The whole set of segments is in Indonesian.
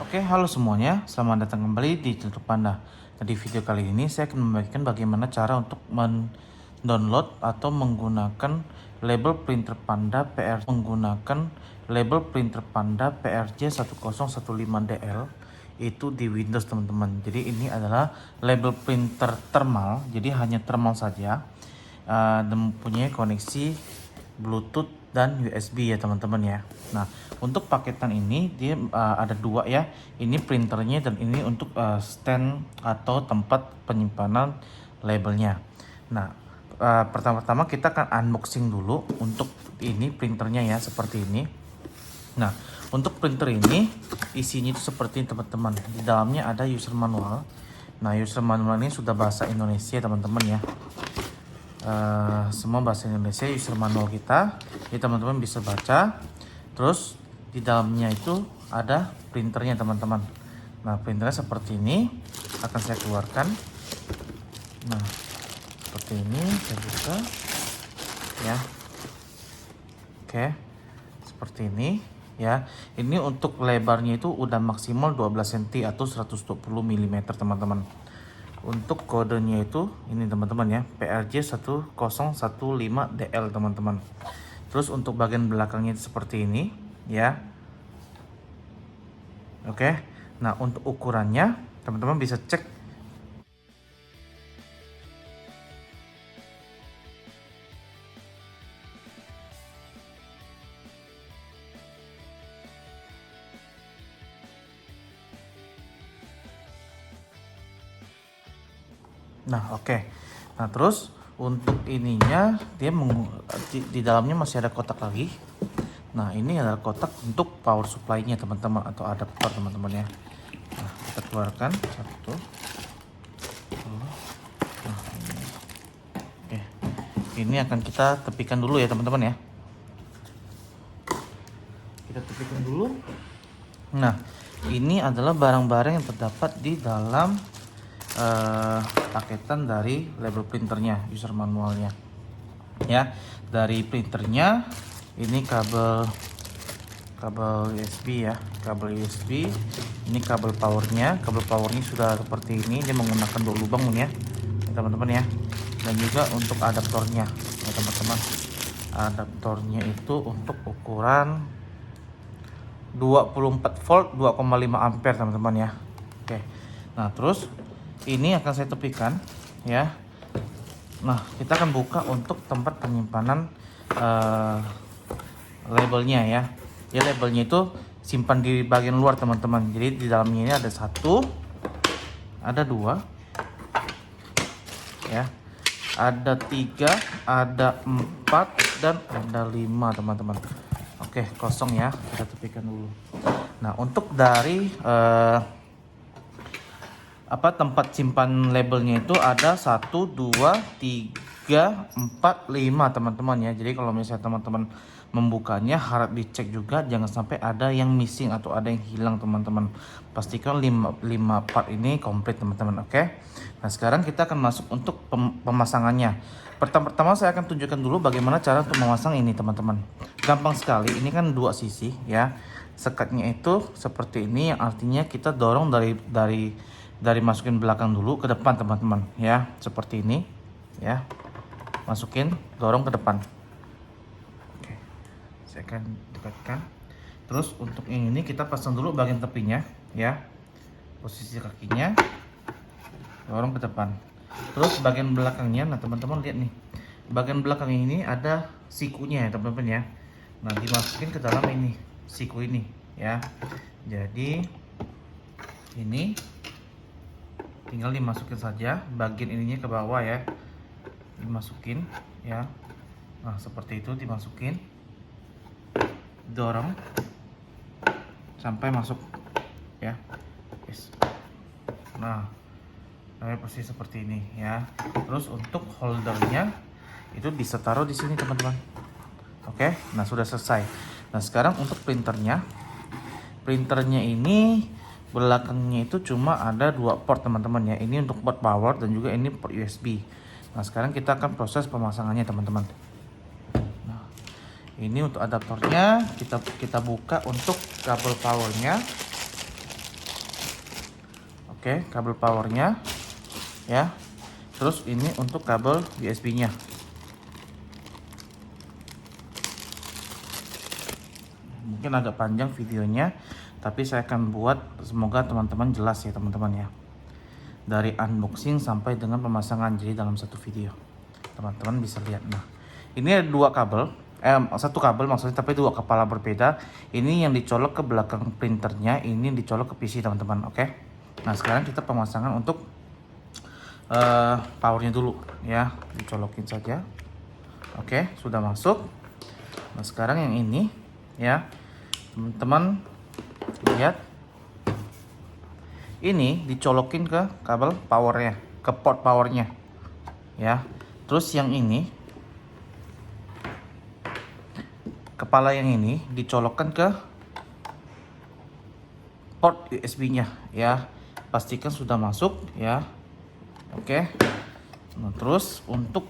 Oke, halo semuanya. Selamat datang kembali di Celtuk Panda. Nah, di video kali ini saya akan membagikan bagaimana cara untuk mendownload atau menggunakan label printer Panda PRJ1015DL itu di Windows, teman-teman. Jadi ini adalah label printer thermal, jadi hanya thermal saja, dan mempunyai koneksi Bluetooth dan USB ya teman-teman ya. Nah, untuk paketan ini dia ada dua ya. Ini printernya dan ini untuk stand atau tempat penyimpanan labelnya. Nah, pertama-tama kita akan unboxing dulu untuk ini printernya ya, seperti ini. Nah, untuk printer ini isinya itu seperti ini teman-teman. Di dalamnya ada user manual. Nah, user manual ini sudah bahasa Indonesia teman-teman ya. Semua bahasa Indonesia user manual kita, jadi teman-teman bisa baca. Terus di dalamnya itu ada printernya teman-teman. Nah, printernya seperti ini, akan saya keluarkan. Nah, seperti ini saya buka ya. Oke, seperti ini ya. Ini untuk lebarnya itu udah maksimal 12 cm atau 120 mm teman-teman. Untuk kodenya itu ini teman-teman ya, PRJ1015DL teman-teman. Terus untuk bagian belakangnya itu seperti ini ya. Oke. Nah, untuk ukurannya teman-teman bisa cek. Nah, oke. Nah, terus untuk ininya dia di dalamnya masih ada kotak lagi. Nah, ini adalah kotak untuk power supply-nya teman-teman, atau adaptor teman-teman ya. Nah, kita keluarkan satu. Nah, ini. Oke. Ini akan kita tepikan dulu ya teman-teman ya. Kita tepikan dulu. Nah, ini adalah barang-barang yang terdapat di dalam paketan dari label printernya, user manualnya ya. Dari printernya ini kabel USB ya, kabel USB. Ini kabel powernya sudah seperti ini, dia menggunakan 2 lubang ya teman-teman ya. Dan juga untuk adaptornya ya teman-teman, adaptornya itu untuk ukuran 24 volt 2,5 ampere teman-teman ya. Oke, nah terus ini akan saya tepikan ya. Nah, kita akan buka untuk tempat penyimpanan labelnya ya. Ya, labelnya itu simpan di bagian luar teman-teman. Jadi di dalamnya ini ada 1, ada 2 ya, ada 3, ada 4, dan ada 5 teman-teman. Oke, kosong ya, kita tepikan dulu. Nah, untuk dari tempat simpan labelnya itu ada 1, 2, 3, 4, 5 teman-teman ya. Jadi kalau misalnya teman-teman membukanya harap dicek juga, jangan sampai ada yang missing atau ada yang hilang teman-teman. Pastikan 5 part ini komplit teman-teman. Oke. Nah, sekarang kita akan masuk untuk pemasangannya. Pertama saya akan tunjukkan dulu bagaimana cara untuk memasang ini teman-teman. Gampang sekali, ini kan 2 sisi ya. Sekatnya itu seperti ini, yang artinya kita dorong dari masukin belakang dulu ke depan teman-teman ya, seperti ini ya. Masukin, dorong ke depan. Oke, saya akan dekatkan. Terus untuk yang ini kita pasang dulu bagian tepinya ya, posisi kakinya, dorong ke depan. Terus bagian belakangnya, nah teman-teman lihat nih, bagian belakang ini ada sikunya ya teman-teman ya. Nah, dimasukin ke dalam ini siku ini ya. Jadi ini tinggal dimasukin saja, bagian ininya ke bawah ya, dimasukin ya. Nah, seperti itu, dimasukin, dorong sampai masuk ya. Yes. Nah, posisi seperti ini ya. Terus untuk holdernya itu bisa taruh di sini teman-teman. Oke, nah sudah selesai. Nah, sekarang untuk printernya ini belakangnya itu cuma ada 2 port teman-teman ya. Ini untuk port power dan juga ini port USB. Nah, sekarang kita akan proses pemasangannya teman-teman. Nah, ini untuk adaptornya kita buka untuk kabel powernya. Oke, kabel powernya ya. Terus ini untuk kabel USB-nya. Mungkin agak panjang videonya, tapi saya akan buat semoga teman-teman jelas ya teman-teman ya. Dari unboxing sampai dengan pemasangan, jadi dalam satu video teman-teman bisa lihat. Nah, ini ada dua kabel, satu kabel maksudnya, tapi dua kepala berbeda. Ini yang dicolok ke belakang printernya, ini dicolok ke PC teman-teman. Oke. Nah, sekarang kita pemasangan untuk powernya dulu ya, dicolokin saja. Oke, sudah masuk. Nah, sekarang yang ini ya teman-teman lihat, ini dicolokin ke kabel powernya, ke port powernya ya. Terus yang ini, kepala yang ini dicolokkan ke port USB-nya ya. Pastikan sudah masuk ya. Oke. Nah, terus untuk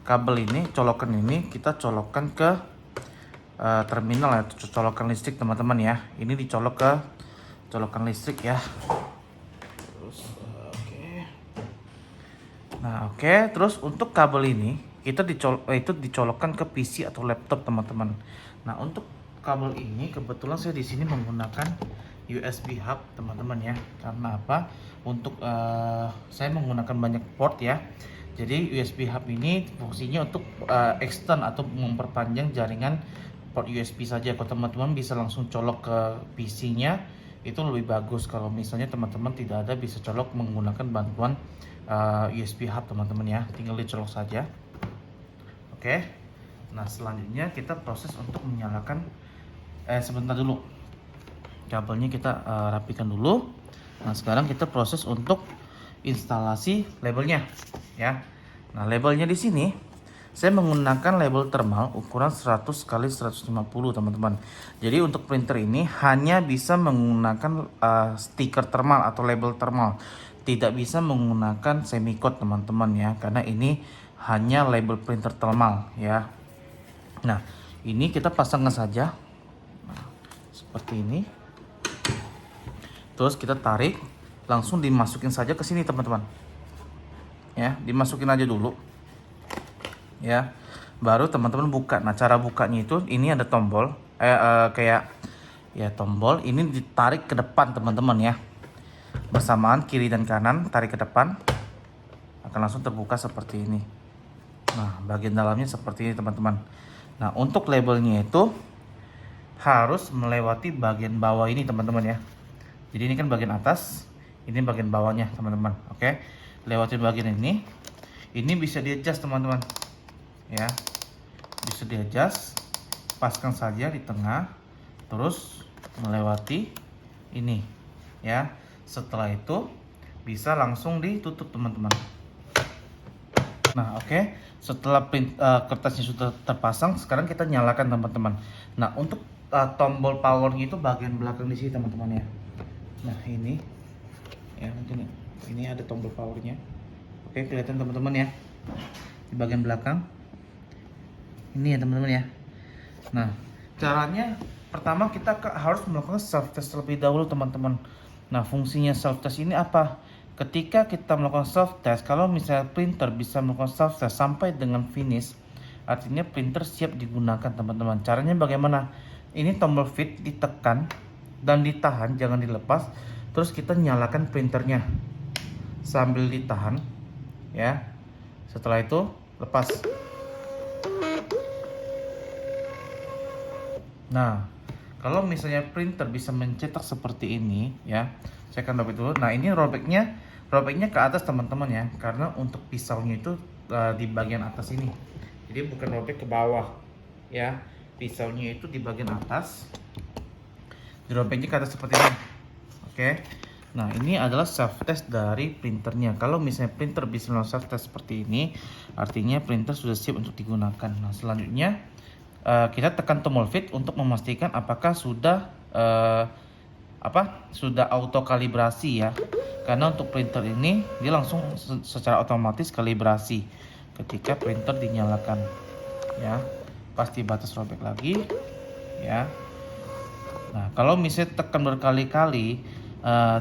kabel ini, colokan ini kita colokkan ke terminal ya, colokan listrik teman-teman ya. Ini dicolok ke colokan listrik ya. Terus nah, oke. Terus untuk kabel ini kita dicolokkan ke PC atau laptop teman-teman. Nah, untuk kabel ini kebetulan saya di sini menggunakan USB hub teman-teman ya. Karena apa? Untuk saya menggunakan banyak port ya. Jadi USB hub ini fungsinya untuk extend atau memperpanjang jaringan port USB saja. Kalau teman-teman bisa langsung colok ke PC-nya, itu lebih bagus. Kalau misalnya teman-teman tidak ada, bisa colok menggunakan bantuan USB hub teman-teman ya, tinggal dicolok saja. Oke. Nah, selanjutnya kita proses untuk menyalakan, sebentar dulu, kabelnya kita rapikan dulu. Nah, sekarang kita proses untuk instalasi labelnya ya. Nah, labelnya di sini saya menggunakan label thermal ukuran 100 x 150 teman-teman. Jadi untuk printer ini hanya bisa menggunakan stiker thermal atau label thermal, tidak bisa menggunakan semicode teman-teman ya, karena ini hanya label printer thermal ya. Nah, ini kita pasangkan saja seperti ini. Terus kita tarik, langsung dimasukin saja ke sini teman-teman ya, dimasukin aja dulu ya, baru teman-teman buka. Nah, cara bukanya itu, ini ada tombol kayak ya tombol, ini ditarik ke depan teman-teman ya, bersamaan kiri dan kanan, tarik ke depan, akan langsung terbuka seperti ini. Nah, bagian dalamnya seperti ini teman-teman. Nah, untuk labelnya itu harus melewati bagian bawah ini teman-teman ya. Jadi ini kan bagian atas, ini bagian bawahnya teman-teman. Oke, lewatin bagian ini bisa di-adjust teman-teman ya, bisa di-adjust, paskan saja di tengah, terus melewati ini ya. Setelah itu bisa langsung ditutup teman-teman. Nah, oke, setelah kertasnya sudah terpasang, sekarang kita nyalakan teman-teman. Nah, untuk tombol power itu bagian belakang di sini teman-teman ya. Nah, ini ya, mungkin ini ada tombol powernya. Oke, kelihatan teman-teman ya, di bagian belakang ini ya teman-teman ya. Nah, caranya pertama kita harus melakukan self test terlebih dahulu teman-teman. Nah, fungsinya self test ini apa? Ketika kita melakukan self test, kalau misalnya printer bisa melakukan self test sampai dengan finish, artinya printer siap digunakan teman-teman. Caranya bagaimana? Ini tombol fit ditekan dan ditahan, jangan dilepas. Terus kita nyalakan printernya sambil ditahan ya. Setelah itu lepas. Nah, kalau misalnya printer bisa mencetak seperti ini ya, saya akan robek dulu. Nah, ini robeknya ke atas teman-teman ya, karena untuk pisaunya itu di bagian atas ini. Jadi bukan robek ke bawah ya, pisaunya itu di bagian atas, dirobeknya ke atas seperti ini. Oke. Nah, ini adalah self test dari printernya. Kalau misalnya printer bisa melakukan self test seperti ini, artinya printer sudah siap untuk digunakan. Nah, selanjutnya kita tekan tombol fit untuk memastikan apakah sudah sudah auto kalibrasi ya. Karena untuk printer ini dia langsung secara otomatis kalibrasi ketika printer dinyalakan ya. Pasti batas robek lagi ya. Nah, kalau misalnya tekan berkali-kali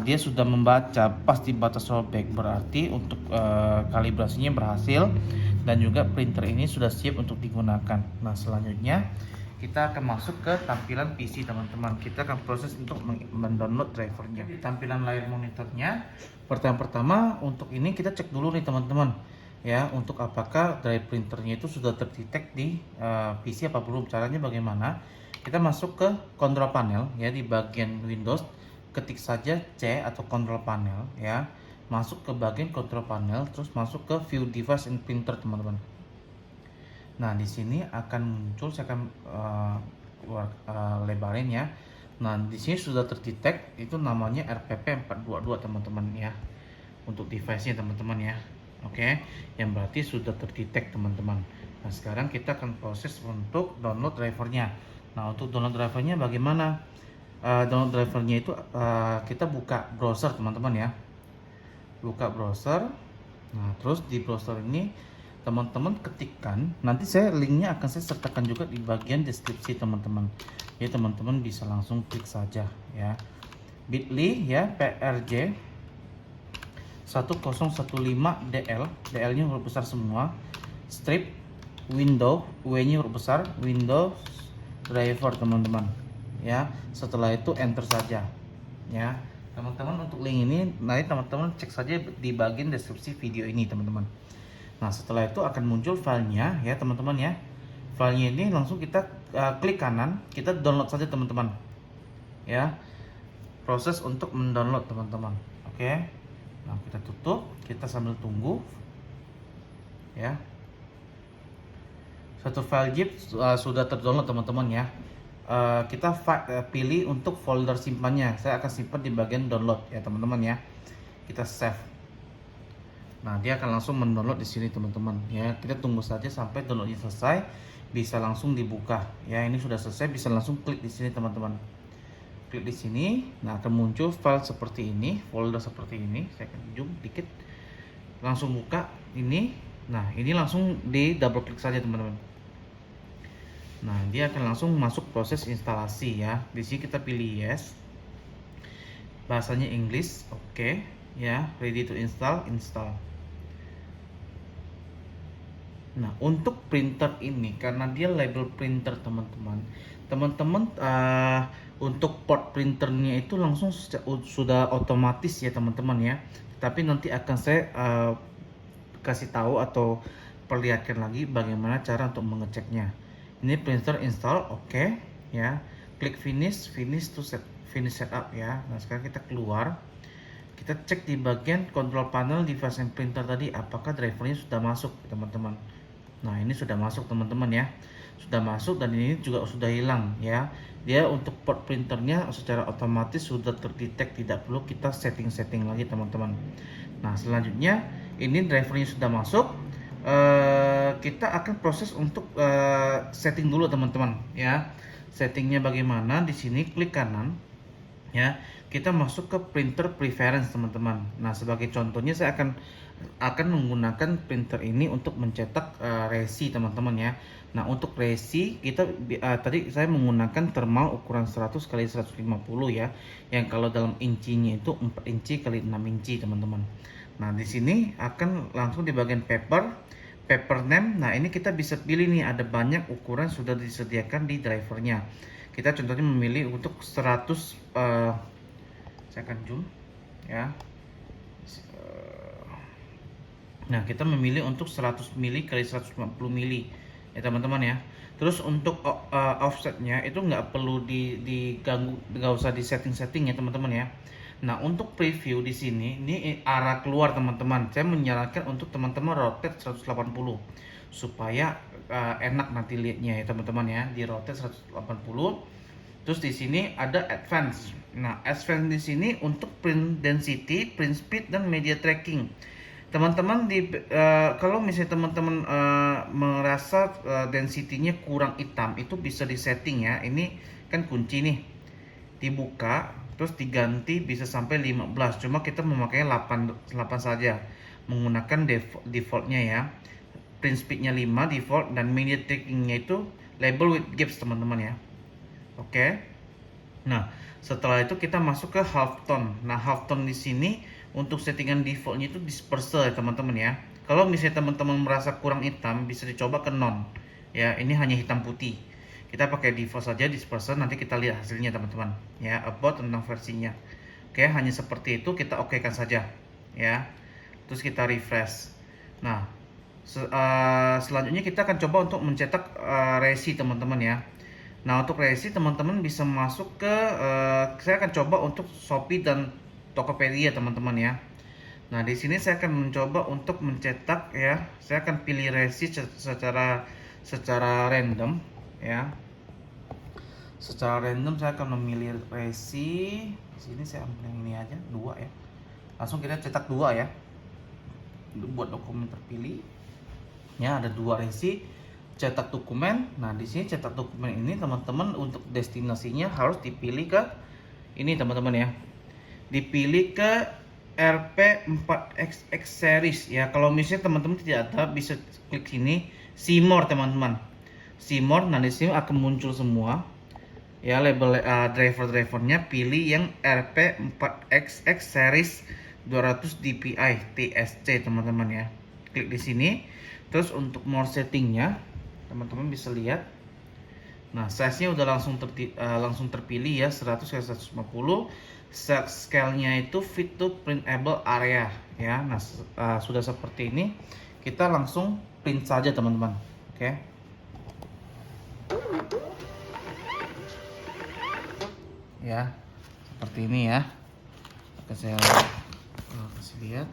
dia sudah membaca pas di batas rollback, berarti untuk kalibrasinya berhasil dan juga printer ini sudah siap untuk digunakan. Nah, selanjutnya kita akan masuk ke tampilan PC teman-teman. Kita akan proses untuk mendownload drivernya. Tampilan layar monitornya, pertama-tama untuk ini kita cek dulu nih teman-teman ya, untuk apakah drive printernya itu sudah terdetek di PC apa belum. Caranya bagaimana? Kita masuk ke control panel ya, di bagian Windows, ketik saja C atau control panel ya, masuk ke bagian control panel, terus masuk ke view device and printer teman-teman. Nah, di sini akan muncul, saya akan lebarin ya. Nah, di sini sudah terdetek itu namanya RPP 422 teman-teman ya, untuk device-nya teman-teman ya. Oke, yang berarti sudah terdetek teman-teman. Nah, sekarang kita akan proses untuk download drivernya. Nah, untuk download drivernya bagaimana? Download drivernya itu kita buka browser teman-teman ya. Buka browser. Nah, terus di browser ini teman-teman ketikkan, nanti saya linknya akan saya sertakan juga di bagian deskripsi teman-teman ya, teman-teman bisa langsung klik saja ya, bit.ly ya, prj 1015dl, dl nya huruf besar semua, strip window, w nya huruf besar, windows driver teman-teman ya. Setelah itu enter saja ya teman-teman. Untuk link ini nanti teman-teman cek saja di bagian deskripsi video ini teman-teman. Nah, setelah itu akan muncul filenya ya teman-teman ya. Filenya ini langsung kita klik kanan, kita download saja teman-teman ya. Proses untuk mendownload teman-teman. Oke, nah kita tutup, kita sambil tunggu ya. Satu file zip sudah terdownload teman-teman ya. Kita pilih untuk folder simpannya, saya akan simpan di bagian download ya teman-teman ya. Kita save. Nah, dia akan langsung mendownload di sini teman-teman ya. Kita tunggu saja sampai downloadnya selesai, bisa langsung dibuka ya. Ini sudah selesai, bisa langsung klik di sini teman-teman. Klik di sini, nah akan muncul file seperti ini, folder seperti ini. Saya akan zoom dikit, langsung buka ini. Nah, ini langsung di double klik saja teman-teman. Nah, dia akan langsung masuk proses instalasi ya. Di sini kita pilih yes, bahasanya English, oke ya, ready to install, install. Nah, untuk printer ini karena dia label printer teman-teman, untuk port printernya itu langsung sudah otomatis ya teman-teman ya. Tapi nanti akan saya kasih tahu atau perlihatkan lagi bagaimana cara untuk mengeceknya. Ini printer install, oke ya. Klik finish to finish setup ya. Nah, sekarang kita keluar. Kita cek di bagian control panel device and printer tadi apakah drivernya sudah masuk teman-teman. Nah, ini sudah masuk teman-teman ya, sudah masuk, dan ini juga sudah hilang ya. Dia untuk port printernya secara otomatis sudah terdetek, tidak perlu kita setting lagi teman-teman. Nah, selanjutnya ini drivernya sudah masuk, kita akan proses untuk setting dulu teman-teman ya. Settingnya bagaimana? Di sini klik kanan ya, kita masuk ke printer preference teman-teman. Nah, sebagai contohnya saya akan menggunakan printer ini untuk mencetak resi teman-teman ya. Nah, untuk resi kita tadi saya menggunakan thermal ukuran 100 x 150 ya, yang kalau dalam incinya itu 4 inci x 6 inci teman-teman. Nah, di sini akan langsung di bagian paper name. Nah, ini kita bisa pilih nih, ada banyak ukuran sudah disediakan di drivernya. Kita contohnya memilih untuk 100, saya akan zoom ya. Nah, kita memilih untuk 100 mili x 150 mili ya teman-teman ya. Terus untuk offsetnya itu nggak perlu diganggu, nggak usah di setting ya teman-teman ya. Nah, untuk preview di sini ini arah keluar teman-teman. Saya menyarankan untuk teman-teman rotate 180 supaya enak nanti lihatnya ya teman-teman ya, di rotate 180. Terus di sini ada advance. Nah, advance di sini untuk print density, print speed, dan media tracking. Teman-teman kalau misalnya teman-teman merasa density-nya kurang hitam, itu bisa disetting ya. Ini kan kunci nih, dibuka terus diganti bisa sampai 15. Cuma kita memakainya 8 saja, menggunakan defaultnya ya. Print speed-nya 5 default, dan media tracking-nya itu label with gaps teman-teman ya. Oke. Nah, setelah itu kita masuk ke halftone. Nah, halftone di sini untuk settingan defaultnya itu disperse ya teman-teman ya. Kalau misalnya teman-teman merasa kurang hitam, bisa dicoba ke non. Ya, ini hanya hitam putih. Kita pakai default saja disperse, nanti kita lihat hasilnya teman-teman. Ya, about tentang versinya. Oke, hanya seperti itu kita okekan saja. Ya, terus kita refresh. Nah, selanjutnya kita akan coba untuk mencetak resi teman-teman ya. Nah, untuk resi teman-teman bisa masuk ke saya akan coba untuk Shopee dan Tokopedia teman-teman ya. Nah, di sini saya akan mencoba untuk mencetak ya. Saya akan pilih resi secara random ya. Secara random saya akan memilih resi. Di sini saya ambil yang ini aja, dua ya. Langsung kita cetak dua ya. Buat dokumen terpilih. Ya, ada dua resi cetak dokumen. Nah, di sini cetak dokumen ini teman-teman untuk destinasinya harus dipilih ke ini teman-teman ya. Dipilih ke RP4XX series ya. Kalau misalnya teman-teman tidak ada, bisa klik sini see more teman-teman. See more, nah di sini akan muncul semua ya label driver-drivernya. Pilih yang RP4XX series 200 dpi TSC teman-teman ya. Klik di sini. Terus untuk more settingnya teman-teman bisa lihat. Nah, size-nya udah langsung terpilih ya, 100 x 150. Scale-nya itu fit to printable area ya. Nah, sudah seperti ini, kita langsung print saja teman-teman. Oke. Ya, seperti ini ya. Oke, saya kasih lihat.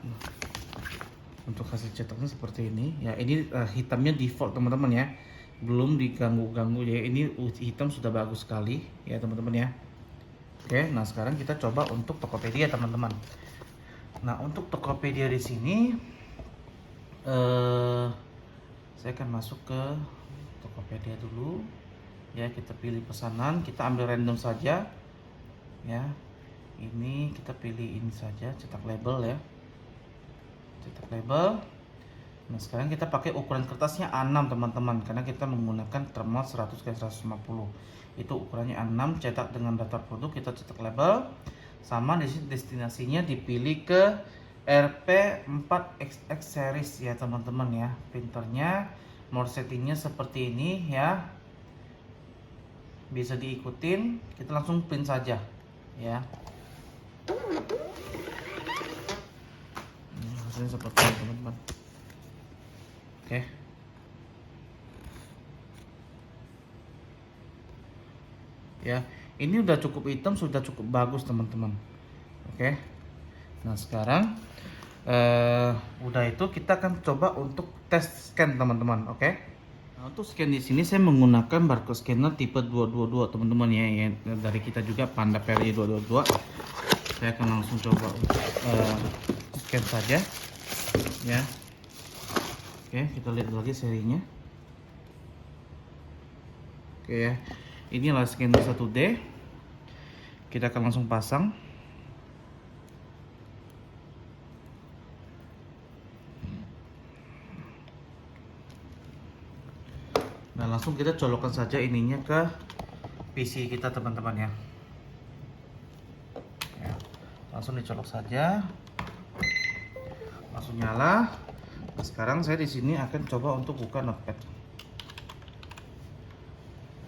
Untuk hasil cetaknya seperti ini ya. Ini hitamnya default teman-teman ya, belum diganggu-ganggu ya. Ini hitam sudah bagus sekali ya teman-teman ya. Oke, nah sekarang kita coba untuk Tokopedia teman-teman. Nah, untuk Tokopedia di sini saya akan masuk ke Tokopedia dulu ya. Kita pilih pesanan, kita ambil random saja ya. Ini kita pilih ini saja, cetak label ya. Cetak label. Nah, sekarang kita pakai ukuran kertasnya A6 teman-teman, karena kita menggunakan thermal 100 x 150. Itu ukurannya A6, cetak dengan daftar produk, kita cetak label. Sama di sini destinasinya dipilih ke RP4XX series ya teman-teman ya. Printernya, mode settingnya seperti ini ya. Bisa diikutin, kita langsung print saja ya. Hasilnya seperti ini teman-teman. Oke. Ya, ini udah cukup hitam, sudah cukup bagus teman-teman. Oke. Nah, sekarang udah itu kita akan coba untuk tes scan teman-teman. Oke. Nah, untuk scan di sini saya menggunakan barcode scanner tipe 222 teman-teman ya, yang dari kita juga Panda PRI 222. Saya akan langsung coba untuk scan saja ya. Oke, kita lihat lagi serinya. Oke ya, inilah scanner 1D. Kita akan langsung pasang. Nah, langsung kita colokkan saja ininya ke PC kita teman-teman ya. Langsung dicolok saja. Langsung nyala. Nah, sekarang saya di sini akan coba untuk buka notepad.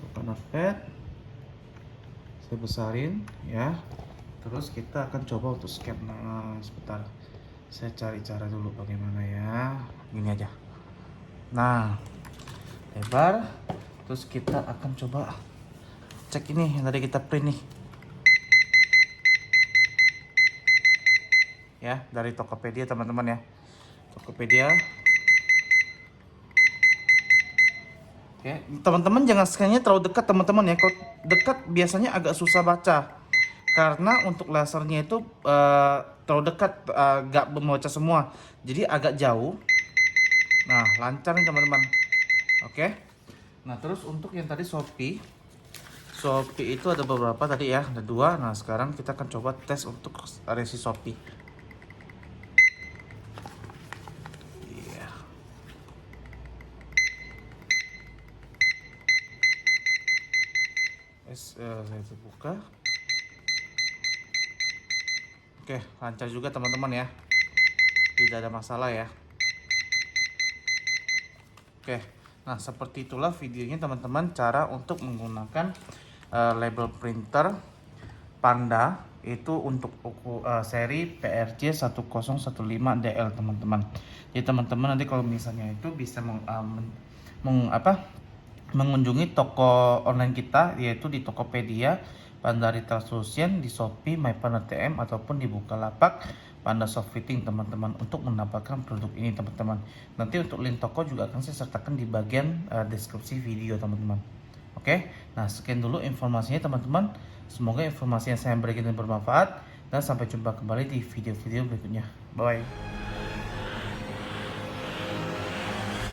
Buka notepad. Saya besarin ya. Terus kita akan coba untuk scan. Nah, sebentar. Saya cari cara dulu bagaimana ya. Gini aja. Nah, lebar. Terus kita akan coba cek ini yang tadi kita print nih. Ya, dari Tokopedia teman-teman ya. Tokopedia. Oke, teman-teman jangan scan-nya terlalu dekat teman-teman ya. Kalau dekat biasanya agak susah baca. Karena untuk lasernya itu terlalu dekat, gak membaca semua. Jadi agak jauh. Nah, lancar nih teman-teman. Oke. Nah, terus untuk yang tadi Shopee itu ada beberapa tadi ya, ada dua. Nah, sekarang kita akan coba tes untuk resi Shopee. Iya. Saya buka. Oke, lancar juga teman-teman ya. Tidak ada masalah ya. Oke, nah seperti itulah videonya teman-teman, cara untuk menggunakan label printer Panda itu untuk seri PRJ 1015DL teman-teman. Jadi teman-teman nanti kalau misalnya itu bisa mengunjungi toko online kita, yaitu di Tokopedia, Panda Retail Solution, di Shopee, MyPanda TM, ataupun di Bukalapak Panda Soft Fitting teman-teman, untuk mendapatkan produk ini teman-teman. Nanti untuk link toko juga akan saya sertakan di bagian deskripsi video teman-teman. Oke, nah sekian dulu informasinya teman-teman. Semoga informasi yang saya berikan bermanfaat, dan sampai jumpa kembali di video-video berikutnya. Bye.